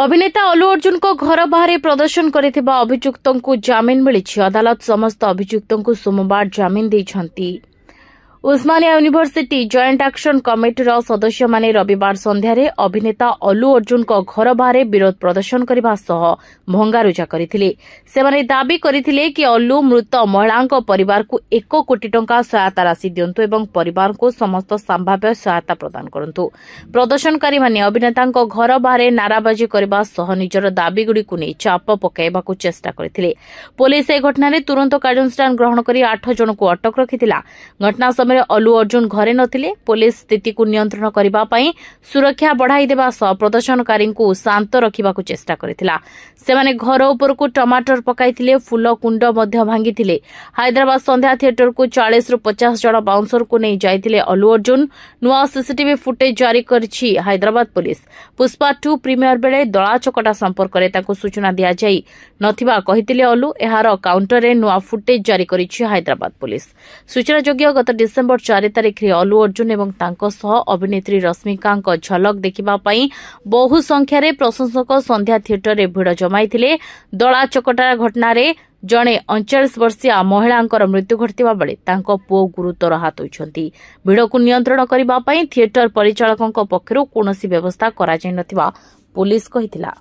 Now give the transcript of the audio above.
अभिनेता अल्लू अर्जुन को घर बाहर प्रदर्शन करथिबा अभियुक्तों को जामिन मिली। अदालत समस्त अभियुक्तों को सोमवार जामिन देइछंती। उस्मानिया यूनिवर्सिटी जॉइंट एक्शन कमिटीर सदस्य माने रविवार संध्यारे अभिनेता अल्लू अर्जुन को घर बाहर विरोध प्रदर्शन करने सह भंगारुजा करथिले। सेमाने दाबी करथिले कि अल्लू मृत महिला परिवार को 1 कोटी टंका सहायता राशि दियंतु एवं परिवार को समस्त संभाव्य सहायता प्रदान करंतु। प्रदर्शनकारी माने अभिनेता घर बाहर नाराबाजी करने सह निजर दाबीगुड़िक नहीं चाप पकाइबाकू चेष्टा करथिले। पुलिस ए घटना तुरंत कार्यानुष्ठान ग्रहण कर 8 जन को अटक रखिथिला। घटना समय अल्लू अर्जुन घरे नथिले। पुलिस स्थिति को नियंत्रण करबा पई सुरक्षा बढ़ाई देबा सह प्रदर्शनकारी को शांत रखिबाकू चेष्टा करथिला। सेमाने घर ऊपर को टमाटर पकाइथिले, फूल कुंड मध्य भांगिथिले। हैदराबाद संध्या थिएटर को 40 रु 50 जन बाउंसर को नहीं जाइथिले अल्लू अर्जुन। नुआ सीसीटीवी फुटेज जारी करछि हैदराबाद पुलिस। पुष्पा 2 प्रीमियर बेले दला चकटा संपर्क रे ताको सूचना दिया जाई नथिबा कहिथिले अल्लू। एहार काउंटर रे नुआ फुटेज जारी करिछि हैदराबाद पुलिस। सूचना योग्य गत डिसेंबर 4 तारिख रे अल्लू अर्जुन एवं तांको सह अभिनेत्री रश्मिका झलक देखिबा पई बहु संख्यारे प्रशंसक संध्या थिएटर रे भिड़ जमाइथिले। दला चकटा घटना रे जणे 39 वर्षीय महिला मृत्यु घटिबा बेले तांको पुओ गुरुतर आहत होइछंती। भिड़ को नियंत्रण करबा पई थिएटर परिचालकक पक्षरु कोनोसी व्यवस्था करा जाय नथिबा पुलिस कहिथिला।